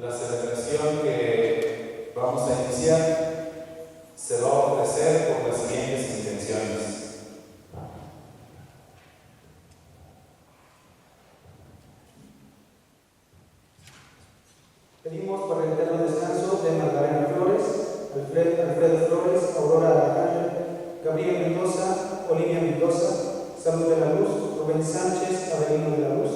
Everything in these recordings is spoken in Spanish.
La celebración que vamos a iniciar se va a ofrecer por las siguientes intenciones. Pedimos por el eterno descanso de Magdalena Flores, Alfredo Flores, Aurora Alejandra, Gabriel Mendoza, Olivia Mendoza, Salud de la Luz, Rubén Sánchez, Avelino de la Luz,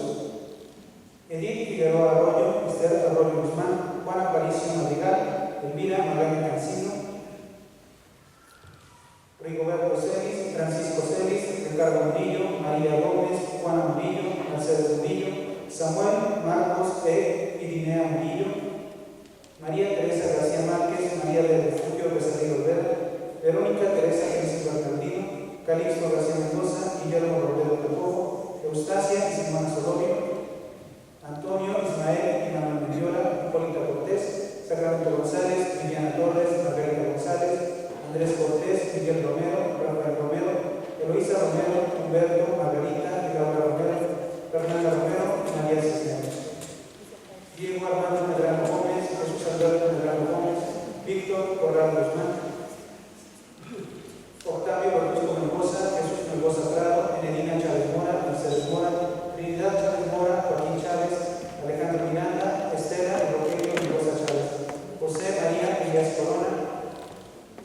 Edith Figueroa Arroyo, Esther Arroyo Guzmán, Juan Aparicio Madrigal, Elvira Magaña Cancino, Rigoberto Celis, Francisco Celis, Ricardo Murillo, María Gómez, Juana Murillo, Mercedes Murillo, Samuel Marcos E. Irinea Murillo, María Teresa García Márquez, María del Refugio Becerril Olvera, Verónica Teresa Génesis Bernardino, Calixto García Mendoza, Guillermo Robledo Tepojo, Eustacia y Simona Solorio, Antonio Ismael y Manuel Mendiola, Hipólita Cortés, Sacramento González, Viviana Torres, Margarita González, Andrés Cortés, Miguel Romero, Rafael Romero, Eloísa Romero, Humberto, Margarita, Laura Romero, Fernanda Romero y María Cisneros. Diego Armando Medrano Gómez, Jesús Alberto Medrano Gómez, Víctor Corral Guzmán, Octavio Augusto Mendoza, Jesús Mendoza Prado, Enedina Chávez Mora, Mercedes Mora, Trinidad Chávez Mora, Joaquín Chávez, Alejandro Miranda, Estela y Rogelio Mendoza Chávez, José María Díaz Corona,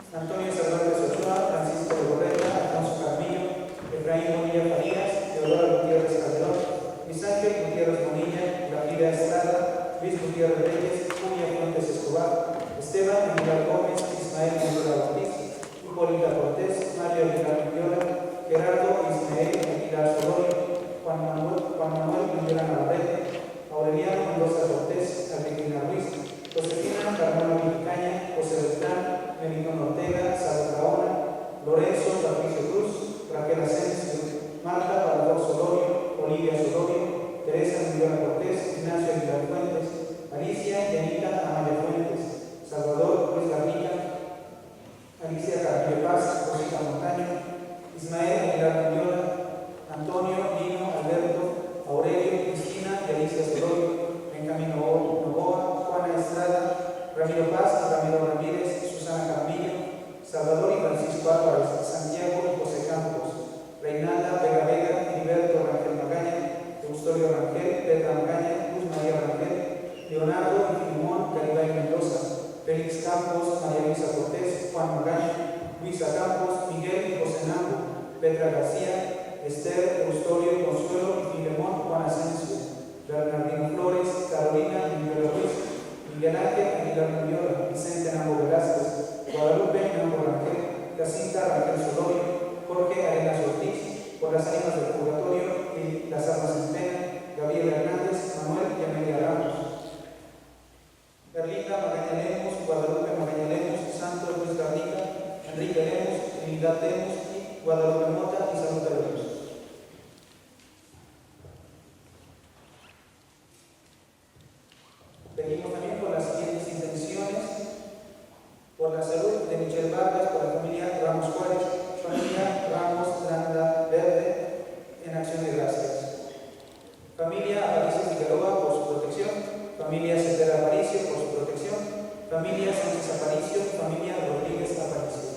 Antonio Cervantes Ochoa, Francisco de Borrega, Alfonso Carmillo, Efraín Bonilla Farías, Teodora Gutiérrez Calderón, Luis Ángel Gutiérrez Bonilla, Frida Estrada, Luis Gutiérrez Reyes, Julia Fuentes Escobar, Esteban Aguilar Gómez, Ismael Mendoza Ortiz, Hipólita Cortés, Mario Aguilar Mendiola, Gerardo Ismael Aguilar Solorio, Juan Manuel Mendiola Navarrete, Aureliano Mendoza Cortés, Agripina Ruiz, Josefina Carmona Picaña, José Beltrán, Melitón Ortega, Sara Gaona, Lorenzo Patricio Cruz, Raquel Asensio, Marta Palador Solorio, Olivia Solorio, Teresa Mendiola Cortés, Ignacio Aguilar Fuentes, Alicia y Anita Amaya Fuentes, Salvador Luis Garnica, Alicia Carrillo Paz, Rosita Montaño, Ismael Aguilar Mendiola, Antonio Lino Alberto, Aurelio Cristina y Alicia Solorio, Benjamín Novoa, Juana Estrada, Ramiro Paz, Ramiro Ramírez, Susana Carmillo, Salvador y Francisco Álvarez, Santiago y José Campos, Reinalda Vega Vega, Heriberto Rangel Magaña, Eustorio Rangel, Petra Magaña, Luz María Rangel, Leonardo y Filimón Garibay Mendoza, Félix Campos, María Luisa Cortés, Juan Magaña, Luisa Campos, Miguel y José Nambo, Petra García, Esther, Eustorio, Consuelo y Filemón Juan Asensio, Bernardino Flores, Carolina Mendiola Ruiz, Miguel Ángel Aguilar Mendiola, Vicente Nambo Velázquez, Guadalupe Nambo Rangel, Jacinta Rangel Solorio, Jorge Arenas Ortiz, por las ánimas del purgatorio y las almas en pena, Gabriel Hernández, Manuel y Amelia Ramos, Carlita Magaña Lemos, Guadalupe Magaña Lemos, Santos Luis Garnica, Enrique Lemos, Trinidad Lemos, Guadalupe Mota y Salud de la Luz. Pedimos también por las siguientes intenciones: por la salud de Michelle Vargas, por la familia Ramos Juárez, familia Ramos Landa Verde, en acción de gracias. Familia Aparicio Figueroa por su protección, familia Cetera Aparicio por su protección, familia Sánchez Aparicio, familia Rodríguez Aparicio.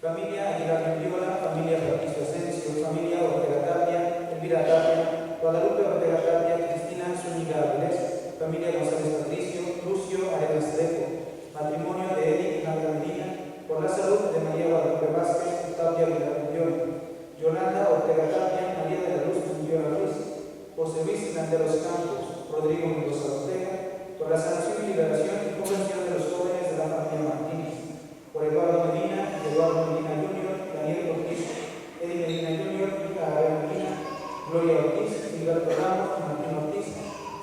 Familia Aguilar Mendiola, familia Patricio Asensio, familia Ortega Tapia, Elvira Tapia, Guadalupe Ortega Tapia, Cristina Zúñiga Avilés, familia González Patricio, Lucio Arenas Trejo, matrimonio de Eric Nalda Medina, por la salud de María Guadalupe Vázquez, Tapia Aguilar Mendiola, Yolanda Ortega Tapia, María de la Luz Mendiola Ruiz, José Luis Landeros Campos, Rodrigo Mendoza Ortega, por la sanación y liberación y conversión de los jóvenes de la familia Martínez, por Eduardo Medina, Eduardo Medina Jr., Daniel Ortiz, Eddie Medina Jr., Abel Medina, Gloria Ortiz, Gilberto Ramos, Martín Ortiz,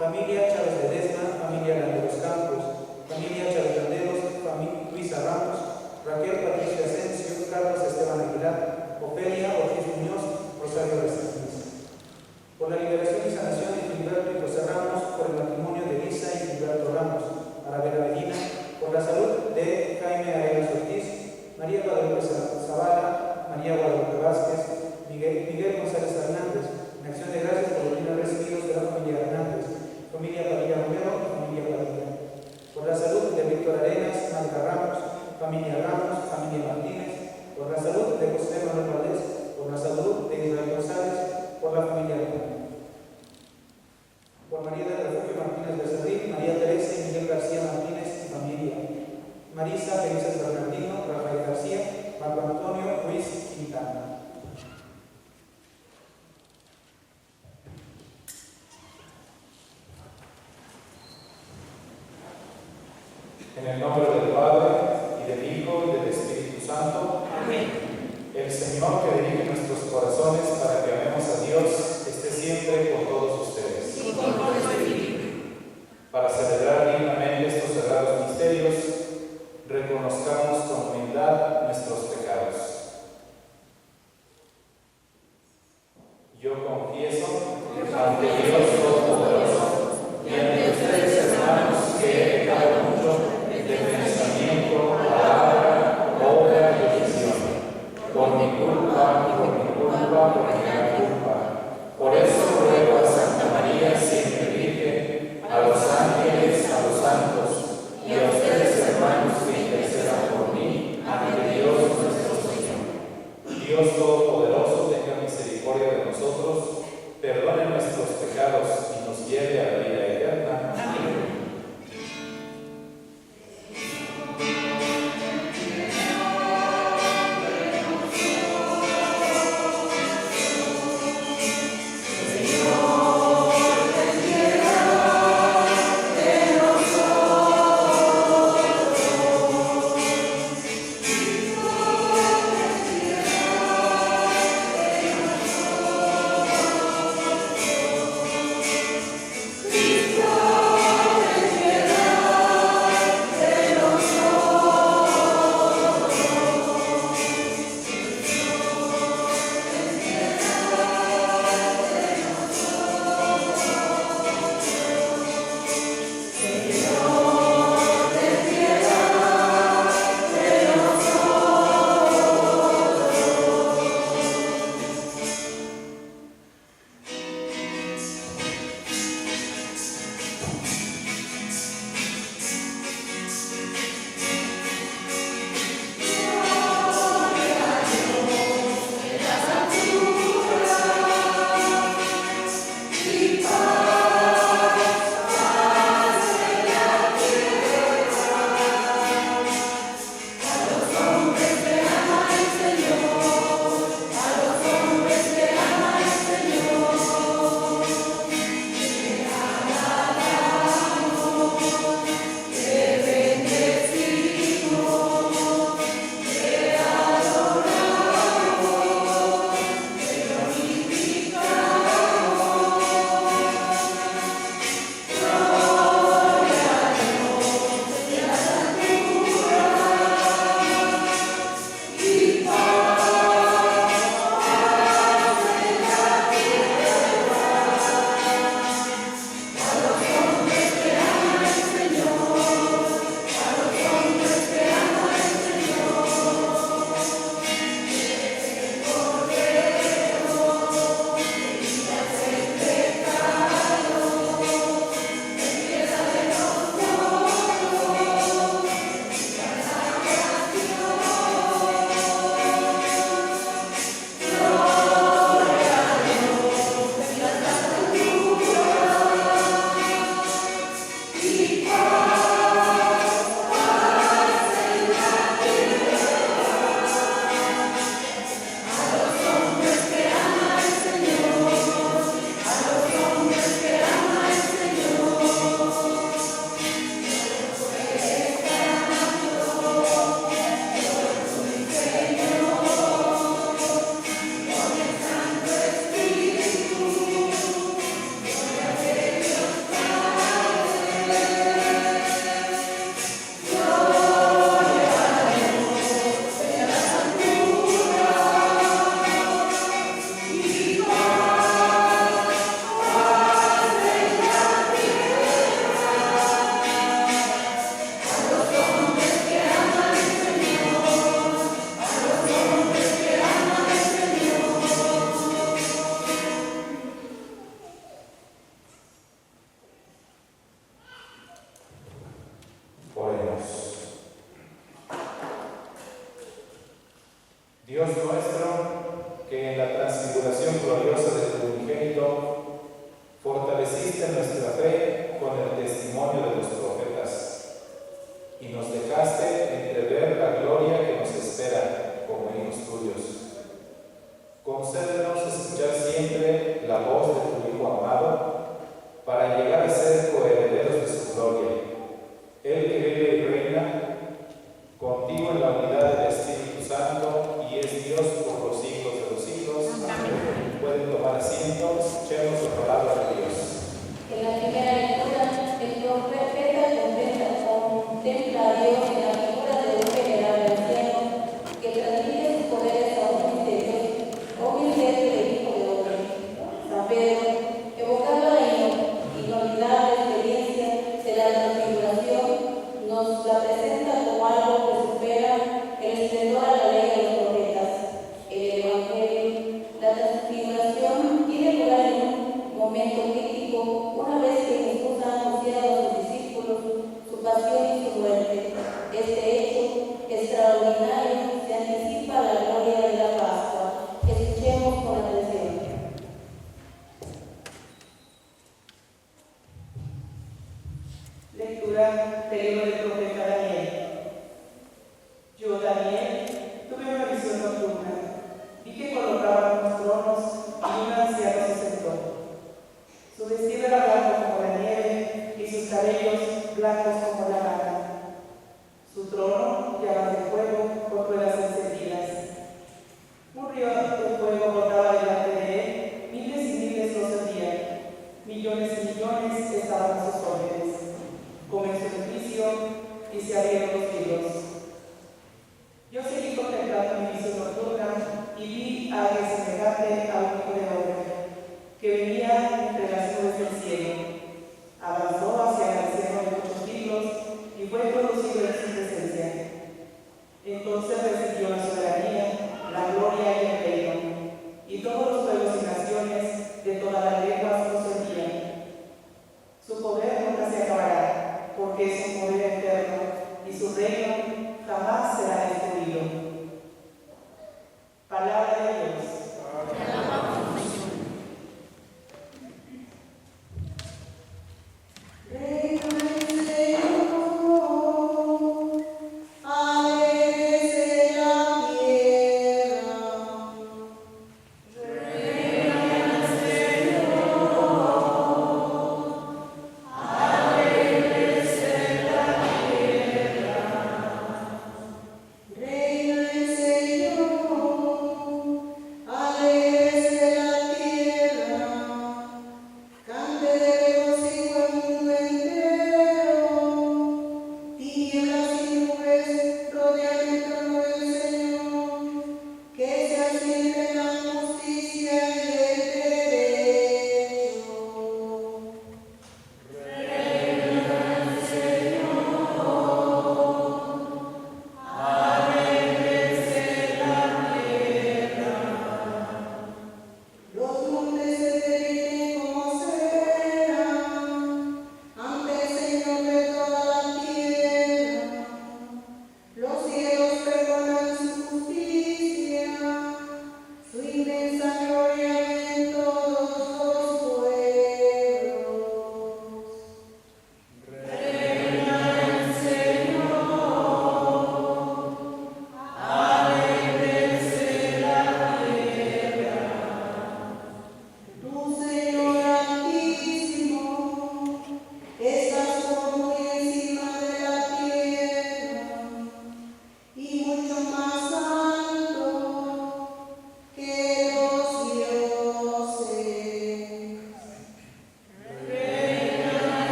familia Chávez de Desma, familia Landeros Campos, familia Chávez Landeros, familia Luisa Ramos, Raquel Patricia Asensio, Carlos Esteban Aguilar, Ofelia Ortiz Muñoz, Rosario Restringis. Por la liberación y sanación de Gilberto y José Ramos, por el matrimonio de Lisa y Gilberto Ramos, familia Ramos, familia Martínez, por la salud de José Manuel Valdés, por la salud de Israel González, por la familia Luna. Por María del Refugio Martínez Becerril, María Teresa y Miguel García Martínez y familia. Marisa Felices Bernardino, Rafael García, Marco Antonio Ruiz Quintana. En el nombre del Padre, y del Hijo, y del Espíritu Santo. Amén. El Señor que dirige nuestros corazones para que amemos a Dios esté siempre con todos ustedes. Y con tu espíritu. Para celebrar dignamente estos sagrados misterios, reconozcamos con humildad nuestros pecados. Yo confieso ante Dios Todopoderoso y ante ustedes, hermanos, que he pecado mucho de pensamiento, palabra, obra y omisión, por mi culpa, por mi gran culpa. Por eso ruego a Santa María, siempre Virgen, a los ángeles, a los santos, y a ustedes, hermanos, que intercedan por mí ante Dios nuestro Lectura del libro del profeta Daniel. Yo, Daniel, tuve una visión nocturna. Vi que colocaban unos tronos y un anciano se sentó. Su vestido era blanco como la nieve y sus cabellos blancos como la lana. Su trono llamas de fuego con ruedas encendidas. Un río de fuego brotaba delante de él, miles y miles lo servían. Millones y millones estaban a sus órdenes. Comenzó el juicio y se abrieron los libros. Yo seguí contemplando mi visión nocturna y vi a alguien semejante a un hijo de hombre, que venía entre las nubes del cielo. Avanzó hacia el anciano de muchos siglos y fue introducido en su presencia. Entonces recibió la soberanía, la gloria y el reino, y todos los pueblos y naciones de todas las lenguas lo servían. Su poder nunca se acabará, porque es un poder eterno, y su reino jamás será destruido. Palabra de Dios.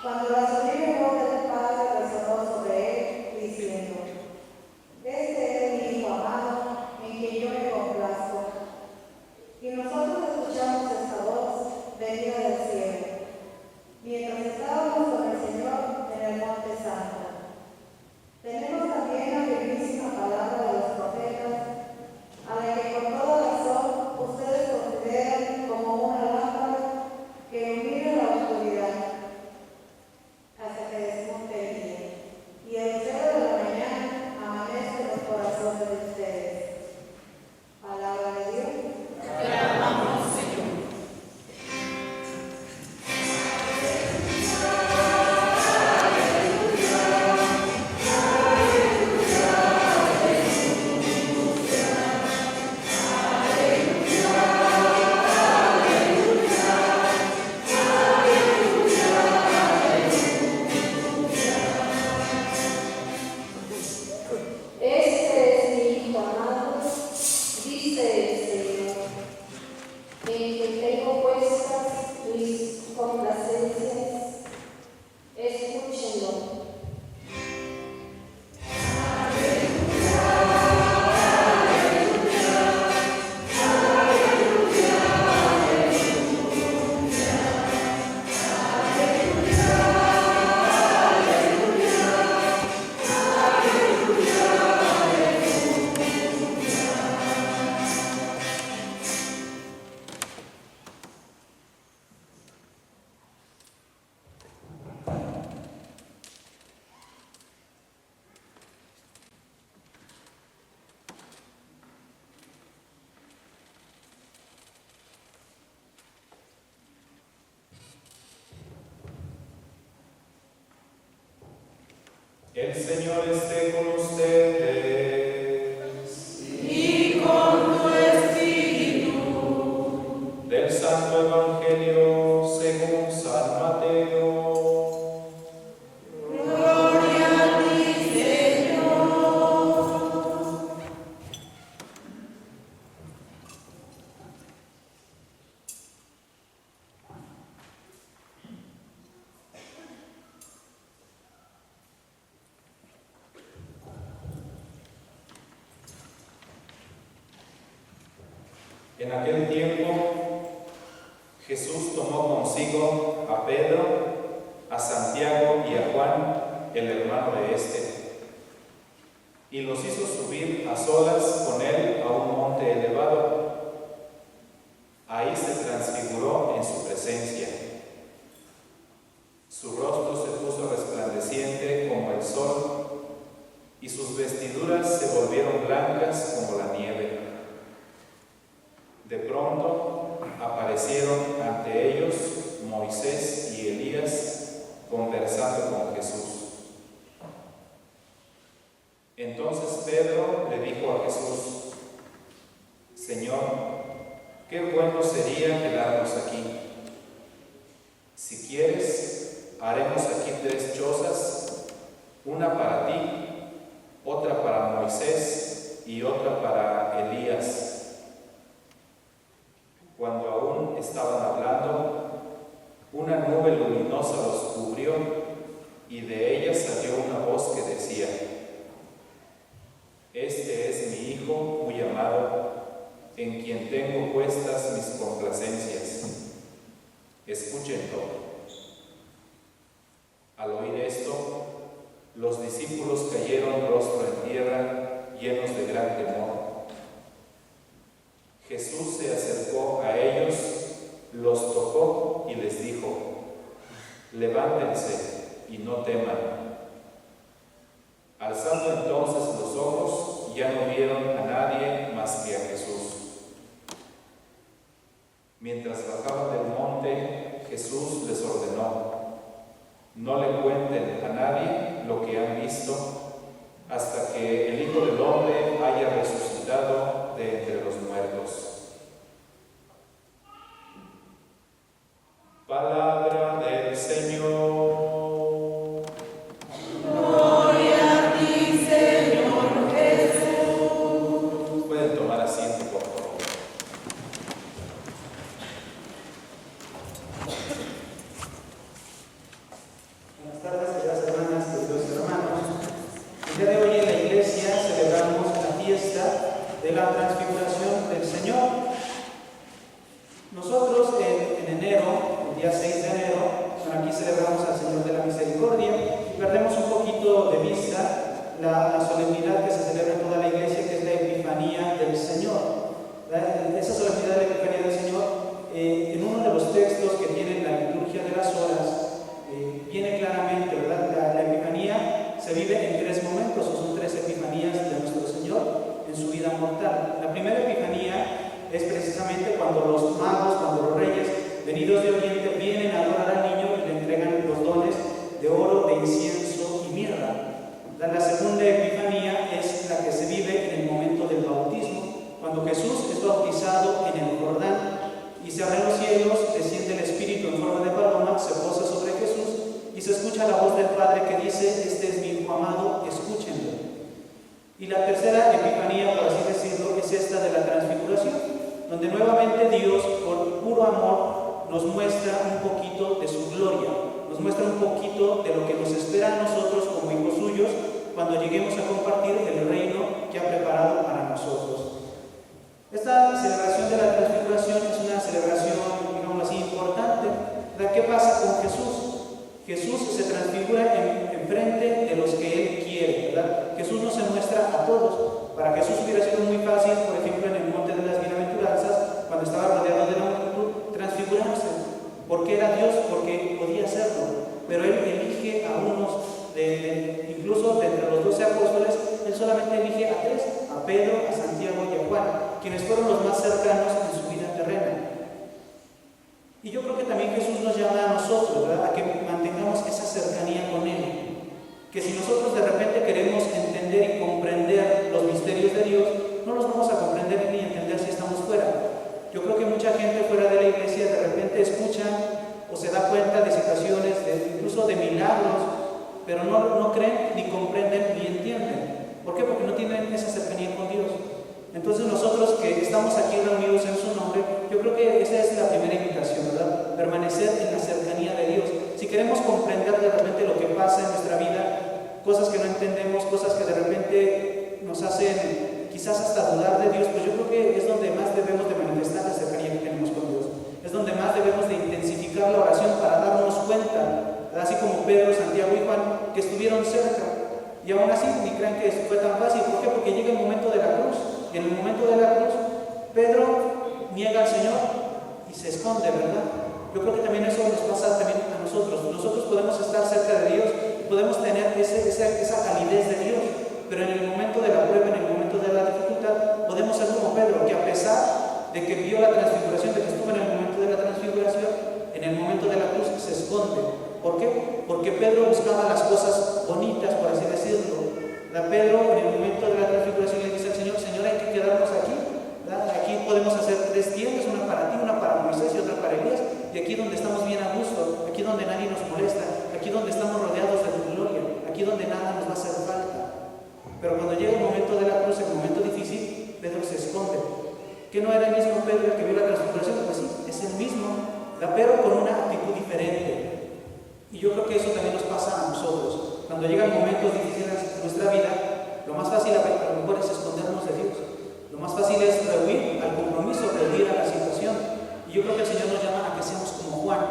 Cuando la sublime voz del Padre resonó sobre él, diciendo: Este es El Señor esté con ustedes. Y con tu espíritu. Del Santo Evangelio según San Mateo. Gloria a ti, Señor. En aquel tiempo, Jesús tomó consigo a Pedro, a Santiago y a Juan, el hermano de éste, y los hizo subir a solas con él a un monte elevado. Ahí se transfiguró en su presencia. Su rostro se puso resplandeciente como el sol, y sus vestiduras se volvieron blancas como la nieve. De pronto aparecieron ante ellos Moisés y Elías conversando con Jesús. Entonces Pedro le dijo a Jesús: Señor, qué bueno sería quedarnos aquí. Si quieres, haremos aquí 3 chozas, una para ti, otra para Moisés y otra para Elías. Cuando aún estaban hablando, una nube luminosa los cubrió y de ella salió una voz que decía: Este es mi Hijo muy amado, en quien tengo puestas mis complacencias. Escúchenlo. Al oír esto, los discípulos cayeron rostro en tierra, llenos de gran temor. Jesús se acercó a ellos, los tocó y les dijo: Levántense y no teman. Alzando entonces los ojos, ya no vieron a nadie más que a Jesús. Mientras bajaban del monte, Jesús les ordenó: No le cuenten a nadie lo que han visto, hasta que el Hijo del Hombre haya resucitado de entre los muertos. Palabra del Señor. Gloria a ti, Señor Jesús. Pueden tomar asiento, por favor. Buenas tardes, queridas hermanas, queridos hermanos. El día de hoy en la iglesia celebramos la fiesta de la transfiguración del Señor. Nosotros en enero, el día 6 de enero, aquí celebramos al Señor de la Misericordia y perdemos un poquito de vista la solemnidad que se celebra en toda la iglesia, que es la Epifanía del Señor. Esa solemnidad de la Epifanía del Señor, en uno de los textos que tiene la liturgia de las horas, viene claramente, ¿verdad? La Epifanía se vive en 3 momentos, o son 3 Epifanías de nuestro Señor en su vida mortal. La primera Epifanía es precisamente cuando los magos, cuando los reyes venidos de Oriente vienen a adorar al niño y le entregan los dones de oro, de incienso y mirra. La segunda Epifanía es la que se vive en el momento del bautismo, cuando Jesús es bautizado en el Jordán y se abren los cielos, desciende el Espíritu en forma de paloma, se posa sobre Jesús y se escucha la voz del Padre que dice: Este es mi Hijo amado, escúchenlo. Y la tercera Epifanía, por así decirlo, es esta de la transfiguración, donde nuevamente Dios, por puro amor, nos muestra un poquito de su gloria, nos muestra un poquito de lo que nos espera a nosotros como hijos suyos cuando lleguemos a compartir el reino que ha preparado para nosotros. Esta celebración de la transfiguración es una celebración, digamos así, importante. ¿Qué pasa con Jesús? Jesús se transfigura en frente de los que Él quiere, ¿verdad? Jesús no se muestra a todos. Para Jesús hubiera sido muy fácil, por ejemplo, en el monte de las bienaventuranzas, cuando estaba rodeado de la multitud, transfigurarse. Porque era Dios, porque podía hacerlo. Pero Él elige a unos, incluso de entre los 12 apóstoles, Él solamente elige a 3, a Pedro, a Santiago y a Juan, quienes fueron los más cercanos en su vida terrena. Y yo creo que también Jesús nos llama a nosotros, ¿verdad?, a que mantengamos esa cercanía con Él, que si nosotros de repente queremos entender y comprender los misterios de Dios, no los vamos a comprender ni entender si estamos fuera. Yo creo que mucha gente fuera de la iglesia de repente escucha o se da cuenta de situaciones, incluso de milagros, pero no creen, ni comprenden, ni entienden. ¿Por qué? Porque no tienen esa cercanía con Dios. Entonces nosotros que estamos aquí reunidos en su nombre, yo creo que esa es la primera invitación, ¿verdad? Permanecer en la cercanía de Dios. Si queremos comprender de repente lo que pasa en nuestra vida, cosas que no entendemos, cosas que de repente nos hacen quizás hasta dudar de Dios, pues yo creo que es donde más debemos de manifestar la cercanía que tenemos con Dios. Es donde más debemos de intensificar la oración para darnos cuenta, ¿verdad? Así como Pedro, Santiago y Juan, que estuvieron cerca. Y aún así, ni crean que fue tan fácil. ¿Por qué? Porque llega el momento de la cruz. Y en el momento de la cruz, Pedro niega al Señor y se esconde, ¿verdad? Yo creo que también eso nos pasa también a nosotros. Nosotros podemos estar cerca de Dios, podemos tener esa calidez de Dios, pero en el momento de la prueba, en el momento de la dificultad, podemos ser como Pedro, que a pesar de que vio la transfiguración, de que estuvo en el momento de la transfiguración, en el momento de la cruz se esconde. ¿Por qué? Porque Pedro buscaba las cosas bonitas, por así decirlo. Pedro en el momento de la transfiguración le dice al Señor, Señor, hay que quedarnos aquí, ¿verdad? Aquí podemos hacer 3 tiendas, una para ti, una para Moisés y otra para Elías, y aquí donde estamos bien a gusto, aquí donde nadie nos molesta, aquí donde estamos rodeados de tu gloria, aquí donde nada nos va a hacer falta. Pero cuando llega el momento de la cruz, el momento difícil, Pedro se esconde. ¿Que no era el mismo Pedro el que vio la transfiguración? Pues sí, es el mismo, pero con una actitud diferente. Y yo creo que eso también nos pasa a nosotros. Cuando llegan momentos difíciles en nuestra vida, lo más fácil a lo mejor es escondernos de Dios. Lo más fácil es rehuir al compromiso, rehuir a la situación. Y yo creo que el Señor nos llama a que seamos como Juan.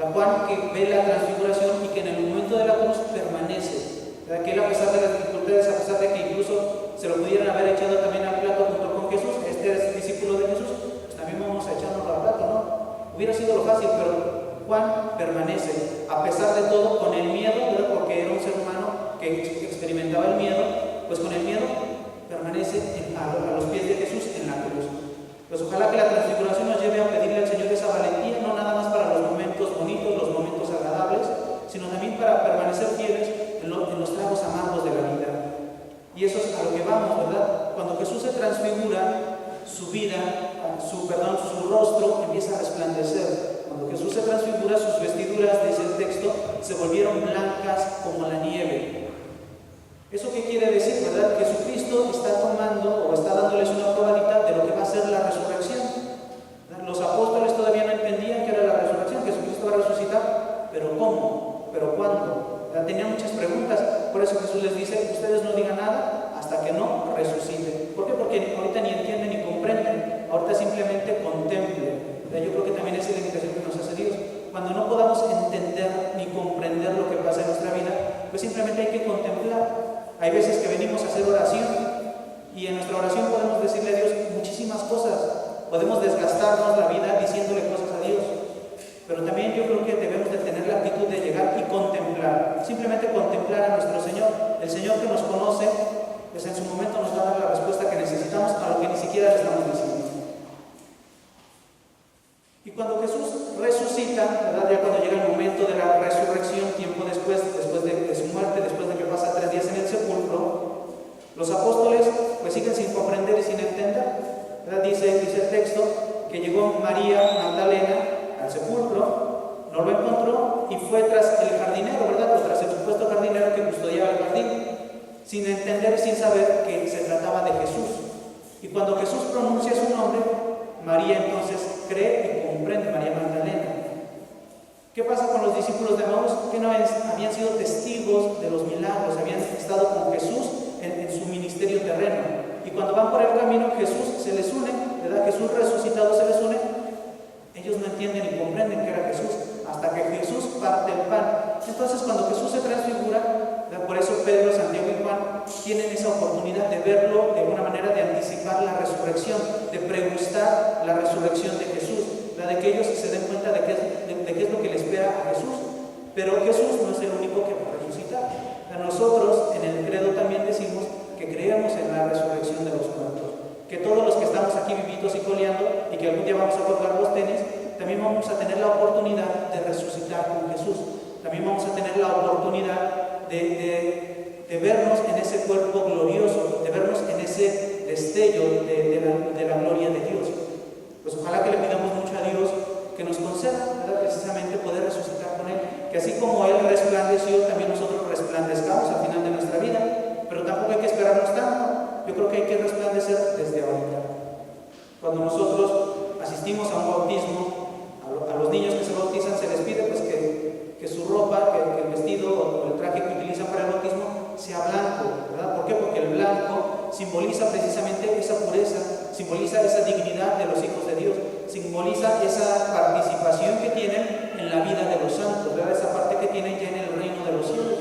Juan que ve la transfiguración y que en el momento de la cruz permanece. Que él, a pesar de las dificultades, a pesar de que incluso se lo pudieran haber echado también al plato junto con Jesús, este es discípulo de Jesús, pues también vamos a echarnos al plato, ¿no? Hubiera sido lo fácil, pero Juan permanece, a pesar de todo, con el miedo, ¿verdad? Porque era un ser humano que experimentaba el miedo, pues con el miedo permanece a los pies de Jesús en la cruz. Pues ojalá que la transfiguración nos lleve a pedirle al Señor esa valentía, no nada más para los momentos bonitos, los momentos agradables, sino también para permanecer fieles en los tragos amargos de la vida. Y eso es a lo que vamos, ¿verdad? Cuando Jesús se transfigura, su vida, su rostro empieza a resplandecer. Cuando Jesús se transfigura, sus vestiduras, dice el texto, se volvieron blancas como la nieve. ¿Eso qué quiere decir, verdad? Jesucristo está tomando o está dándoles una probadita de lo que va a ser la resurrección. Los apóstoles todavía no entendían que era la resurrección, Jesucristo va a resucitar, pero ¿cómo? ¿Pero cuándo? Tenían muchas preguntas, por eso Jesús les dice, ustedes no digan nada hasta que no resuciten. ¿Por qué? Porque ahorita ni entienden ni comprenden, ahorita simplemente contemplen. Yo creo que también es la invitación que nos hace Dios. Cuando no podamos entender ni comprender lo que pasa en nuestra vida, pues simplemente hay que contemplar. Hay veces que venimos a hacer oración y en nuestra oración podemos decirle a Dios muchísimas cosas. Podemos desgastarnos la vida diciéndole cosas a Dios. Pero también yo creo que debemos de tener la actitud de llegar y contemplar. Simplemente contemplar a nuestro Señor. El Señor que nos conoce, pues en su momento nos va a dar la respuesta que necesitamos a lo que ni siquiera le estamos diciendo. Y cuando Jesús resucita, ¿verdad? Ya cuando llega el momento de la resurrección, tiempo después de su muerte, después de que pasa 3 días en el sepulcro, los apóstoles pues siguen sin comprender y sin entender, ¿verdad? Dice el texto que llegó María Magdalena al sepulcro, no lo encontró y fue tras el jardinero, ¿verdad? Pues tras el supuesto jardinero que custodiaba el jardín, sin entender y sin saber que se trataba de Jesús. Y cuando Jesús pronuncia su nombre, María entonces cree y comprende, María Magdalena. ¿Qué pasa con los discípulos de Emaús? Que no habían sido testigos de los milagros, habían estado con Jesús en su ministerio terreno. Y cuando van por el camino, Jesús se les une, ¿verdad? Jesús resucitado se les une. Ellos no entienden ni comprenden que era Jesús, hasta que Jesús parte el pan. Entonces, cuando Jesús se transfigura, por eso Pedro, Santiago y Juan tienen esa oportunidad de verlo de una manera de anticipar la resurrección, de pregustar la resurrección de Jesús, de que ellos se den cuenta de qué es lo que le espera a Jesús. Pero Jesús no es el único que va a resucitar. Nosotros en el credo también decimos que creemos en la resurrección de los muertos, que todos los que estamos aquí vivitos y coleando y que algún día vamos a colgar los tenis, también vamos a tener la oportunidad de resucitar con Jesús. También vamos a tener la oportunidad de vernos en ese cuerpo glorioso, de vernos en ese destello de la gloria de Dios. Pues ojalá que le pidamos mucho a Dios que nos conceda, ¿verdad?, precisamente poder resucitar con Él, que así como Él resplandeció, también nosotros resplandezcamos al final de nuestra vida, pero tampoco hay que esperarnos tanto. Yo creo que hay que resplandecer desde ahorita. Cuando nosotros asistimos a un bautismo, a los niños que se bautizan se les pide pues que su ropa, que el vestido o el traje que utilizan para el bautismo sea blanco, ¿verdad? ¿Por qué? Porque el blanco simboliza precisamente esa pureza, simboliza esa dignidad de los hijos de Dios, simboliza esa participación que tienen en la vida de los santos, ¿verdad? Esa parte que tienen ya en el reino de los cielos.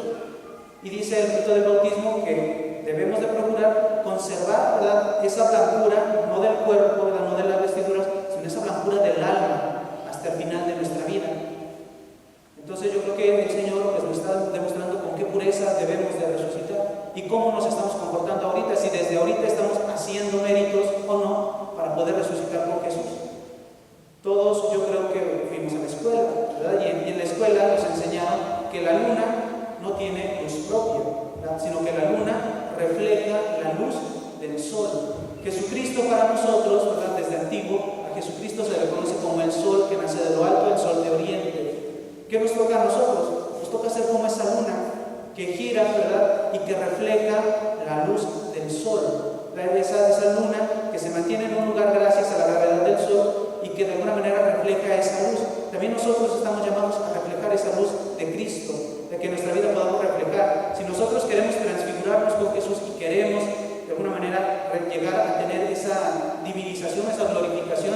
Y dice el rito del bautismo que debemos de procurar conservar, ¿verdad?, esa blancura, no del cuerpo, ¿verdad?, no de las vestiduras, sino esa blancura del alma hasta el final de nuestra vida. Entonces yo creo que el Señor pues, nos está demostrando con qué pureza debemos de resucitar y cómo nos estamos comportando ahorita, si desde ahorita estamos haciendo méritos o no para poder resucitar con Jesús. Todos yo creo que fuimos a la escuela, ¿verdad? Y en la escuela nos enseñaron que la luna no tiene luz propia, ¿verdad?, sino que la luna refleja la luz del sol. Jesucristo para nosotros, ¿verdad?, desde antiguo, a Jesucristo se le conoce como el sol que nace de lo alto, el sol de oriente. ¿Qué nos toca a nosotros? Nos toca ser como esa luna que gira, ¿verdad?, y que refleja la luz del sol. Esa luna que se mantiene en un lugar gracias a la gravedad del sol y que de alguna manera refleja esa luz. También nosotros estamos llamados a reflejar esa luz de Cristo, de que nuestra vida podamos reflejar. Si nosotros queremos transfigurarnos con Jesús y queremos de alguna manera llegar a tener esa divinización, esa glorificación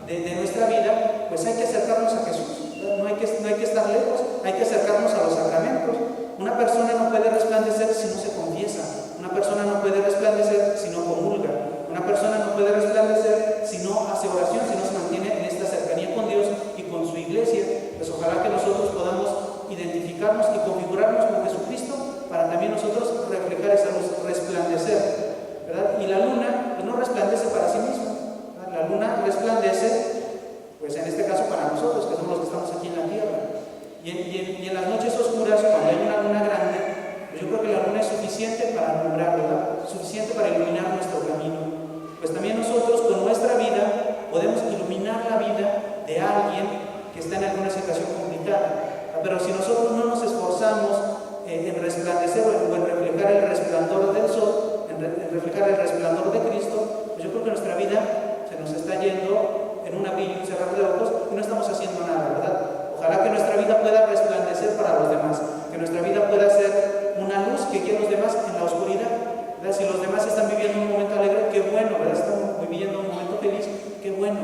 de nuestra vida, pues hay que acercarnos a Jesús. No hay que estar lejos, hay que acercarnos a los sacramentos. Una persona no puede resplandecer si no se confiesa. Una persona no puede resplandecer si no comulga. Una persona no puede resplandecer si no hace oración, si no se mantiene en esta cercanía con Dios y con su iglesia. Pues ojalá que nosotros podamos identificarnos y configurarnos con Jesucristo para también nosotros reflejar esa luz, resplandecer, ¿verdad? Y la luna pues no resplandece para sí misma, ¿verdad? La luna resplandece pues en este caso para nosotros, que somos los que estamos aquí en la tierra. Y en las noches oscuras, cuando hay una luna grande, pues yo creo que la luna es suficiente para alumbrar, ¿verdad?, suficiente para iluminar nuestro camino. Pues también nosotros con nuestra vida podemos iluminar la vida de alguien que está en alguna situación complicada. Pero si nosotros no nos esforzamos en resplandecer o en reflejar el resplandor del sol, en reflejar el resplandor de Cristo, pues yo creo que nuestra vida se nos está yendo en un abrir y un cerrar de ojos y no estamos haciendo nada, ¿verdad? Ojalá que nuestra vida pueda resplandecer para los demás, que nuestra vida pueda ser una luz que guíe a los demás en la oscuridad, ¿verdad? Si los demás están viviendo un momento alegre, qué bueno, ¿verdad? Están viviendo un momento feliz, qué bueno,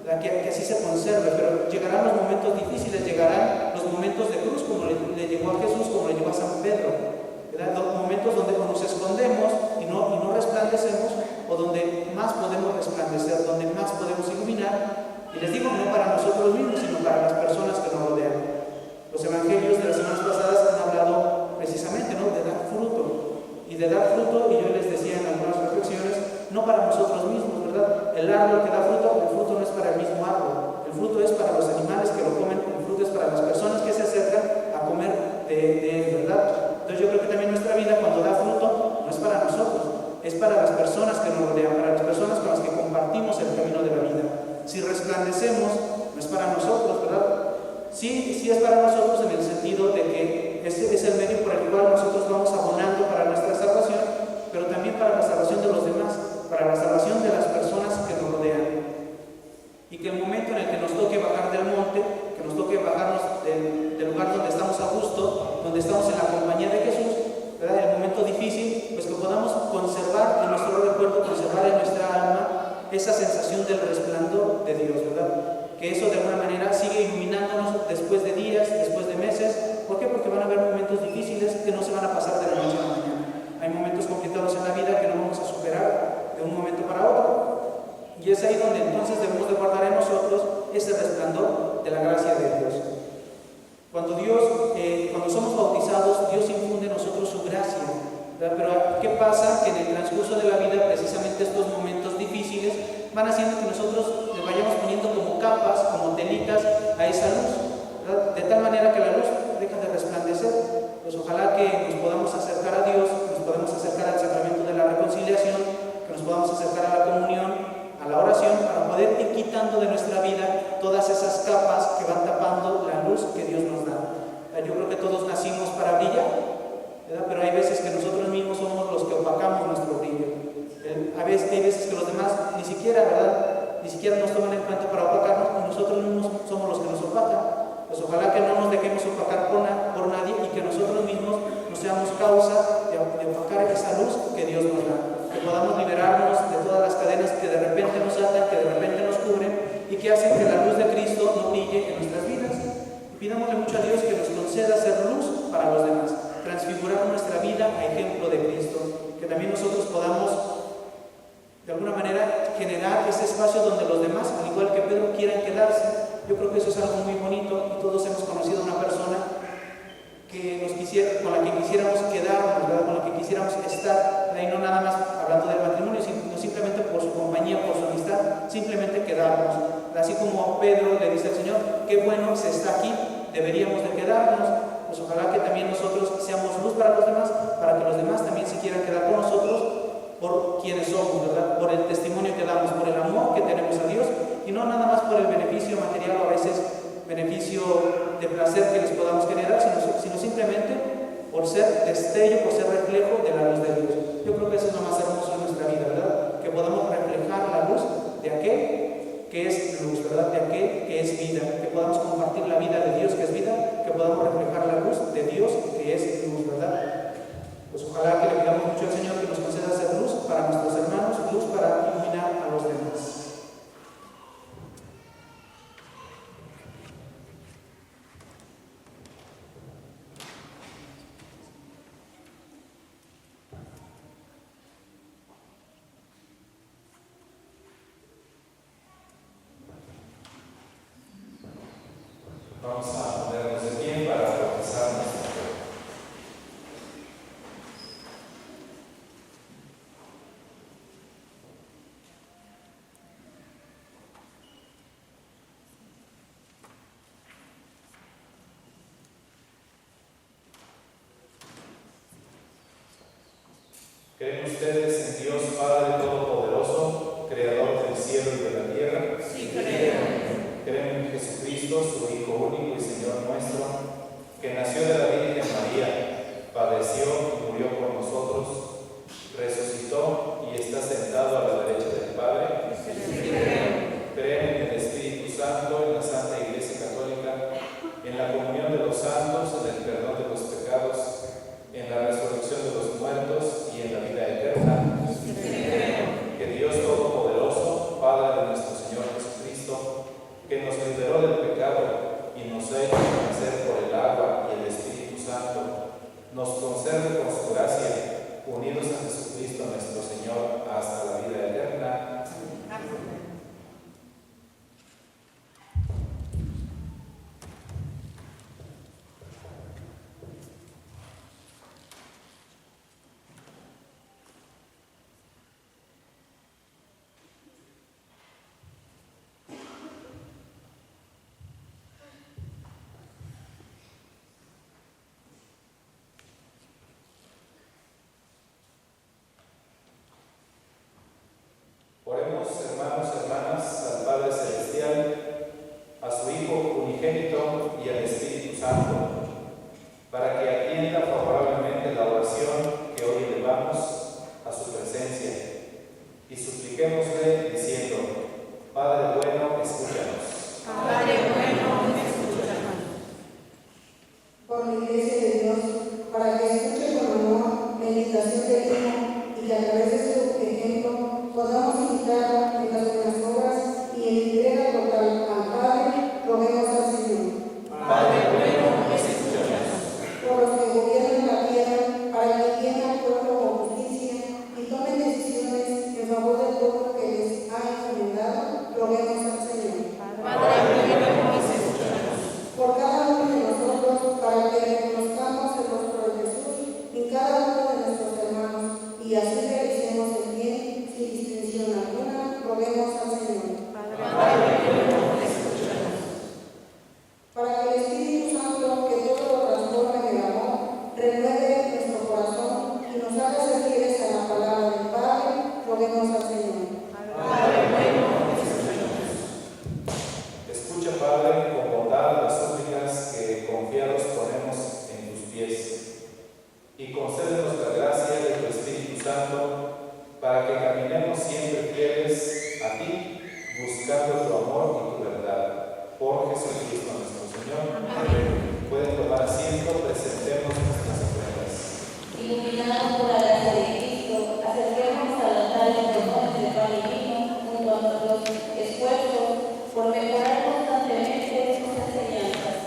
¿verdad? Que así se conserve, pero llegarán los momentos difíciles, llegarán los momentos de cruz como le llegó a Jesús, como le llegó a San Pedro, ¿verdad? Los momentos donde nos escondemos y no resplandecemos, o donde más podemos resplandecer, donde más podemos iluminar. Y les digo, no para nosotros mismos, sino para las personas que nos rodean. Los evangelios de las semanas pasadas han hablado precisamente, ¿no?, de dar fruto. Y de dar fruto, y yo les decía en algunas reflexiones, no para nosotros mismos, ¿verdad? El árbol que da fruto, el fruto no es para el mismo árbol. El fruto es para los animales que lo comen, el fruto es para las personas que se acercan a comer de él, ¿verdad? Entonces yo creo que también nuestra vida, cuando da fruto, no es para nosotros, es para las personas que nos rodean, para las personas con las que compartimos el camino de la vida. Si resplandecemos, no es para nosotros, ¿verdad? Sí es para nosotros en el sentido de que ese es el medio por el cual nosotros vamos abonando para nuestra salvación, pero también para la salvación de los demás, para la salvación de las personas que nos rodean. Y que el momento en el que nos toque bajar del monte, que nos toque bajarnos del lugar donde estamos a gusto, donde estamos en la compañía de Jesús, ¿verdad?, el momento difícil, pues que podamos conservar en nuestro recuerdo, conservar en nuestra alma esa sensación del resplandor de Dios, ¿verdad? Que eso de alguna manera sigue iluminándonos después de días, después de meses. ¿Por qué? Porque van a haber momentos difíciles que no se van a pasar de la noche a la mañana. Hay momentos complicados en la vida que no vamos a superar de un momento para otro. Y es ahí donde entonces debemos de guardar en nosotros ese resplandor de la gracia de Dios. Cuando somos bautizados, Dios infunde en nosotros su gracia, ¿verdad? Pero ¿qué pasa? Que en el transcurso de la vida, precisamente estos momentos difíciles van haciendo que nosotros le vayamos poniendo como capas, como telitas a esa luz, ¿verdad? De tal manera que la luz deja de resplandecer. Pues ojalá que nos podamos acercar a la comunión, a la oración, para poder ir quitando de nuestra vida todas esas capas que van tapando la luz que Dios nos da. Yo creo que todos nacimos para brillar, ¿verdad? Pero hay veces que nosotros mismos somos los que opacamos nuestro brillo. Hay veces que los demás ni siquiera, ¿verdad? Ni siquiera nos toman en cuenta para opacarnos, y nosotros mismos somos los que nos opacan. Pues ojalá que no nos dejemos opacar por nadie, y que nosotros mismos no seamos causa de opacar esa luz que Dios nos da. Que podamos liberarnos de todas las cadenas que de repente nos atan, que de repente nos cubren y que hacen que la luz de Cristo no brille en nuestras vidas. Y pidámosle mucho a Dios que nos conceda ser luz para los demás, transfigurar nuestra vida a ejemplo de Cristo, que también nosotros podamos de alguna manera generar ese espacio donde los demás, al igual que Pedro, quieran quedarse. Yo creo que eso es algo muy bonito, y todos hemos conocido a una persona con la que quisiéramos quedarnos, ¿verdad? Con la que quisiéramos estar, y no nada más hablando del matrimonio, sino simplemente por su compañía, por su amistad, simplemente quedarnos. Así como Pedro le dice al Señor, qué bueno se está aquí, deberíamos de quedarnos. Pues ojalá que también nosotros seamos luz para los demás, para que los demás también se quieran quedar con nosotros por quienes somos, ¿verdad? Por el testimonio que damos, por el amor que tenemos a Dios, y no nada más por el beneficio material o a veces beneficio de placer que les podamos generar, sino simplemente por ser destello, por ser reflejo de la luz de Dios. Yo creo que eso es lo más hermoso de nuestra vida, ¿verdad? Que podamos reflejar la luz de aquel que es luz, ¿verdad? De aquel que es vida, que podamos compartir la vida de Dios que es vida, que podamos reflejar la luz de Dios que es luz, ¿verdad? Pues ojalá que le pidamos mucho al Señor que nos conceda ser luz para nuestros hermanos, luz para iluminar a los demás. Vamos a ponernos de pie para profesar nuestra fe. ¿Creen ustedes en Dios Padre Todopoderoso, Creador del cielo y de la tierra? Sí, creo. ¿Creen en Jesucristo, su Hijo único y Señor nuestro, que nació de la Virgen María, padeció y murió por nosotros, resucitó y está sentado a la derecha del Padre? Sí, creo. ¿Creen en el Espíritu Santo, en la Santa Iglesia Católica, en la comunión de los santos, en el perdón de los pecados, en la resurrección de los muertos y en la vida eterna? Sí, creo. Que Dios Todopoderoso, Padre de nuestro Señor Jesucristo, que nos liberó del pecado y nos ha hecho nacer por el agua y el Espíritu Santo, nos conserve con su gracia, unidos a Jesucristo nuestro Señor, hasta la vida eterna. Amén. Oremos, hermanos, hermanas, al Padre Celestial, a su Hijo unigénito y al Espíritu Santo, para que atienda favorablemente la oración que hoy elevamos a su presencia, y supliquémosle diciendo: Padre bueno, escúchanos. Padre bueno, escúchanos. Por la Iglesia de Dios, para que escuche con amor la invitación del Hijo y que a través de su ejemplo podamos imitarlo en las buenas obras y en entrega total al Padre, roguemos al Señor. Padre bueno, escúchanos. Por los que gobiernan la tierra, para que guíen al pueblo con justicia y tomen decisiones en favor del pueblo que les ha encomendado, roguemos al Señor. mantenernos siempre fieles a ti, buscando tu amor y tu verdad. Por Jesucristo nuestro Señor. Amén. Pueden tomar asiento, presentemos nuestras ofrendas. Iluminados por la gracia de Cristo, acerquémonos al altar en dones de pan y vino, junto a nuestros esfuerzos por mejorar constantemente sus enseñanzas.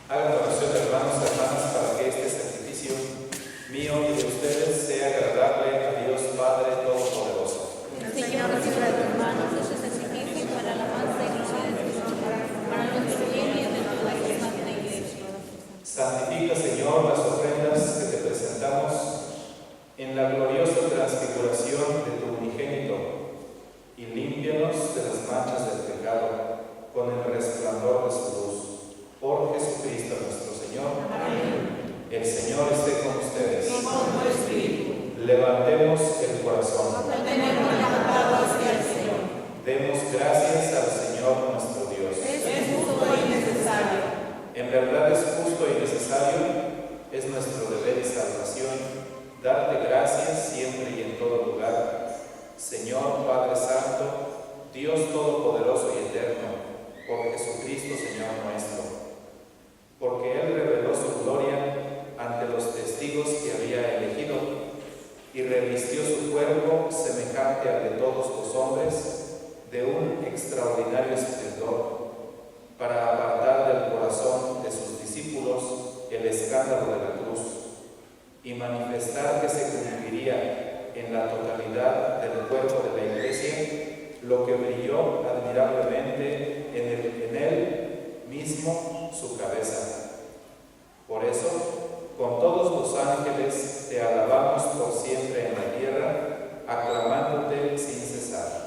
Hagan oración, hermanos, hermanas, para que este sacrificio mío y de ustedes sea agradable a Dios Padre Todopoderoso. El Señor reciba de tus manos este sacrificio para la alabanza y gloria de tu nombre, para nuestro bien y el de toda tu santa iglesia. Santifica, Señor, las ofrendas que te presentamos en la gloriosa transfiguración de tu unigénito y límpianos de las manchas del pecado con el resplandor de su luz. Por Jesucristo nuestro Señor. Amén. El Señor esté con ustedes. Y con tu espíritu. Levantemos el corazón. Lo tenemos levantado hacia el Señor. Demos gracias al Señor nuestro Dios. Es justo y necesario. En verdad es justo y necesario, es nuestro deber y salvación, darte gracias siempre y en todo lugar. Señor Padre Santo, Dios Todopoderoso y Eterno, por Jesucristo Señor nuestro. Porque Él reveló su gloria ante los testigos que había elegido y revistió su cuerpo semejante al de todos los hombres de un extraordinario esplendor, para apartar del corazón de sus discípulos el escándalo de la cruz, y manifestar que se cumpliría en la totalidad del cuerpo de la Iglesia lo que brilló admirablemente en él mismo, su cabeza. Por eso, con todos los ángeles te alabamos por siempre en la tierra, aclamándote sin cesar.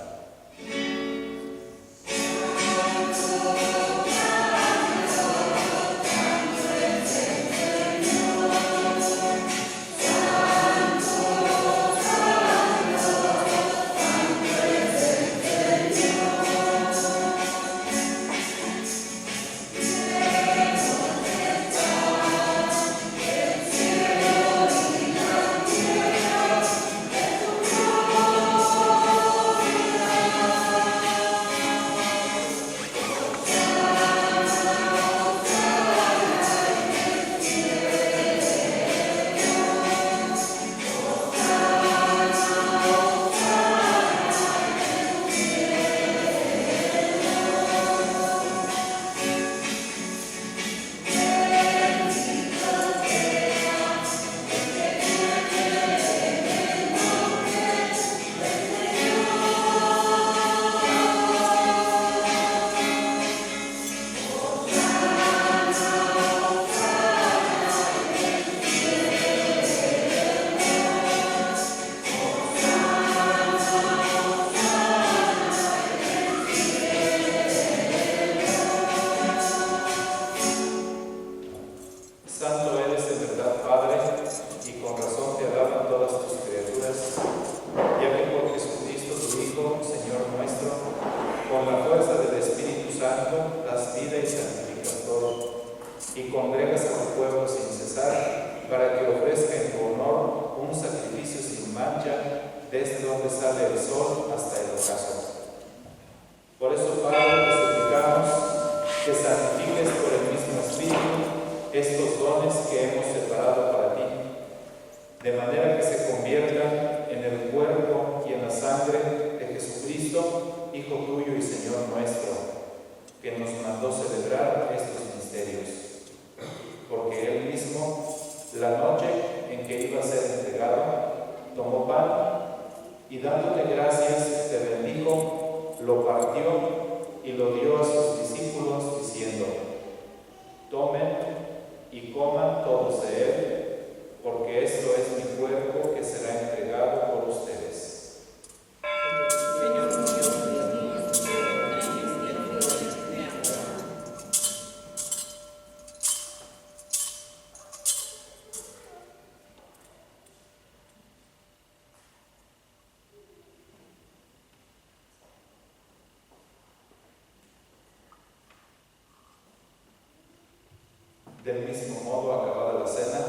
Del mismo modo, acabada la cena,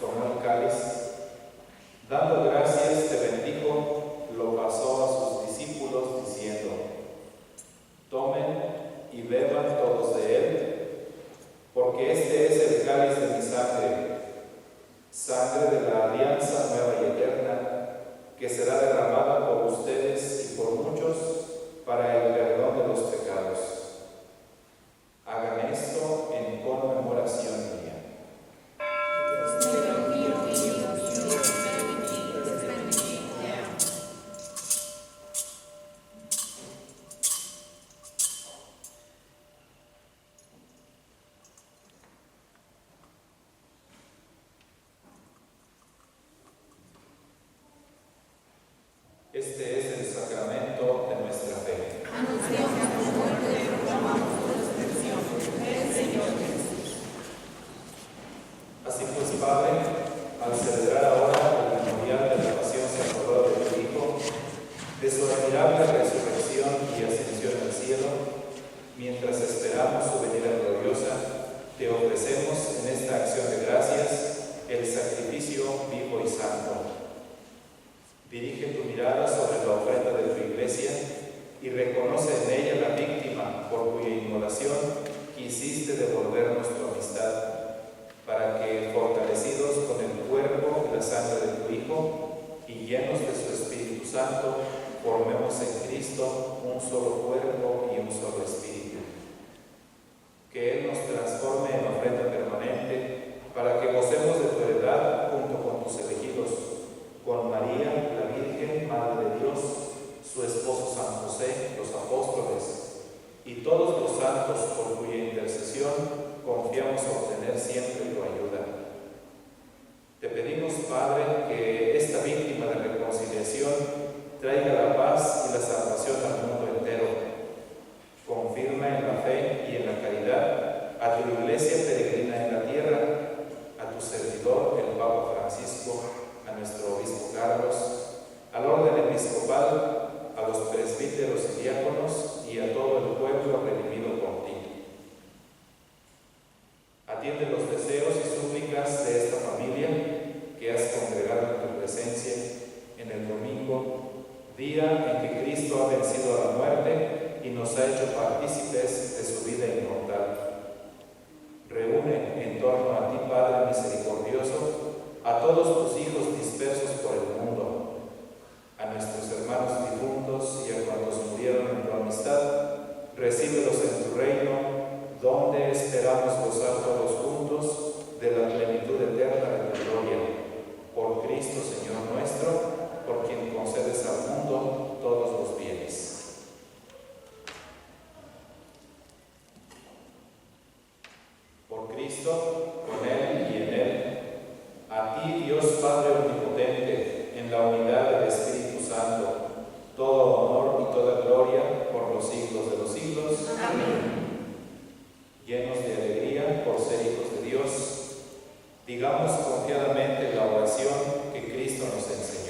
tomó el cáliz, dando gracias, te bendijo, lo pasó a sus discípulos, diciendo: tomen y beban todos de él, porque este es el cáliz de mi sangre, sangre de la alianza nueva y eterna, que será derramada por ustedes y por muchos para el perdón de los pecados. Hagan esto en conmemoración mía. Este es el sacramento de nuestra fe. Así pues, Padre, al celebrar ahora el memorial de la pasión salvadora de tu Hijo, de su admirable resurrección y ascensión al cielo, mientras esperamos su venida gloriosa, te ofrecemos en esta acción de gracias el sacrificio vivo y santo. Dirige tu mirada sobre la ofrenda de tu Iglesia y reconoce en ella la víctima por cuya inmolación quisiste devolvernos tu amistad, para que, fortalecidos con el cuerpo y la sangre de tu Hijo y llenos de su Espíritu Santo, formemos en Cristo un solo cuerpo y un solo espíritu. Que Él nos transforme en ofrenda permanente, para que gocemos de tu heredad junto con tus Carlos, al orden episcopal, a los presbíteros y diáconos y a todo el pueblo redimido por ti. Atiende los deseos y súplicas de esta familia que has congregado en tu presencia en el domingo, día en que Cristo ha vencido a la muerte y nos ha hecho partícipes de su vida inmortal. Reúne en torno a ti, Padre misericordioso, a todos tus hijos dispersos por el mundo, a nuestros hermanos difuntos y a cuantos murieron en tu amistad. Recíbelos en tu reino, donde esperamos gozar todos juntos de la plenitud eterna de tu gloria. Por Cristo, Señor nuestro, por quien concedes al mundo todos los bienes. Por Cristo, con Él y en Él, a ti, Dios Padre omnipotente, en la unidad del Espíritu Santo, todo honor y toda gloria por los siglos de los siglos. Amén. Llenos de alegría por ser hijos de Dios, digamos confiadamente la oración que Cristo nos enseñó.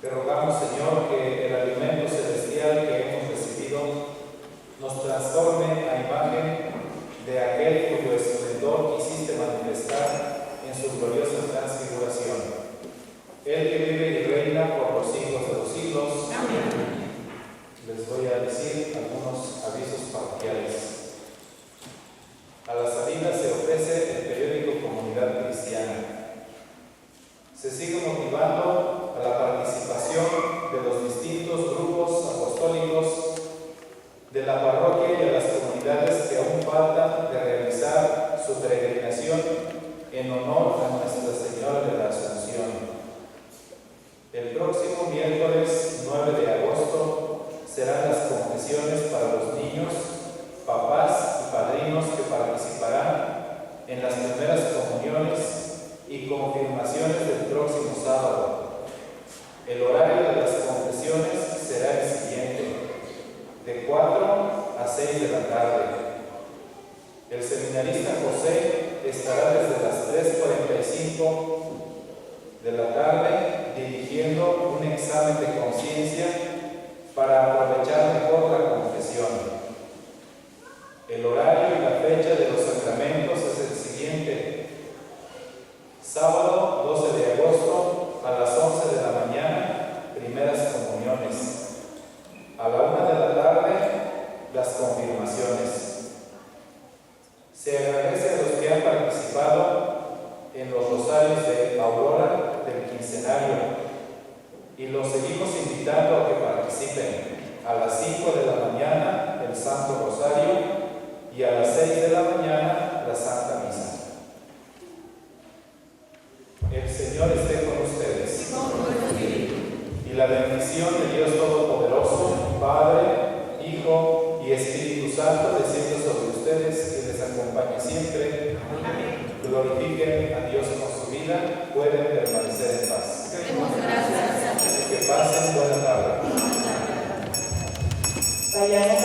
Te rogamos, Señor, que el alimento celestial que hemos recibido nos transforme a imagen de aquel cuyo esplendor quisiste manifestar en su gloriosa transfiguración. El que vive y reina por los siglos de los siglos. Amén. serán las confesiones para los niños, papás y padrinos que participarán en las primeras comuniones y confirmaciones del próximo sábado. El horario de las confesiones será el siguiente: de 4 a 6 de la tarde. El seminarista José estará desde las 3:45 de la tarde dirigiendo un examen de conciencia para aprovechar mejor la confesión. El horario y la fecha de los sacramentos es el siguiente: sábado 12 de agosto a las 11 de la mañana, primeras comuniones. A la 1 de la tarde, las confirmaciones. Se agradece a los que han participado en los rosarios de Aurora del quincenario y los seguimos invitando a que participen. A las 5 de la mañana el Santo Rosario y a las 6 de la mañana la Santa Misa. El Señor esté con ustedes. Y la bendición de Dios Todopoderoso, Padre, Hijo y Espíritu Santo, descienda sobre ustedes, que les acompañe siempre. Glorifiquen a Dios con su vida, pueden permanecer en paz. Demos gracias a Dios. Que pasen buena tarde. Vayamos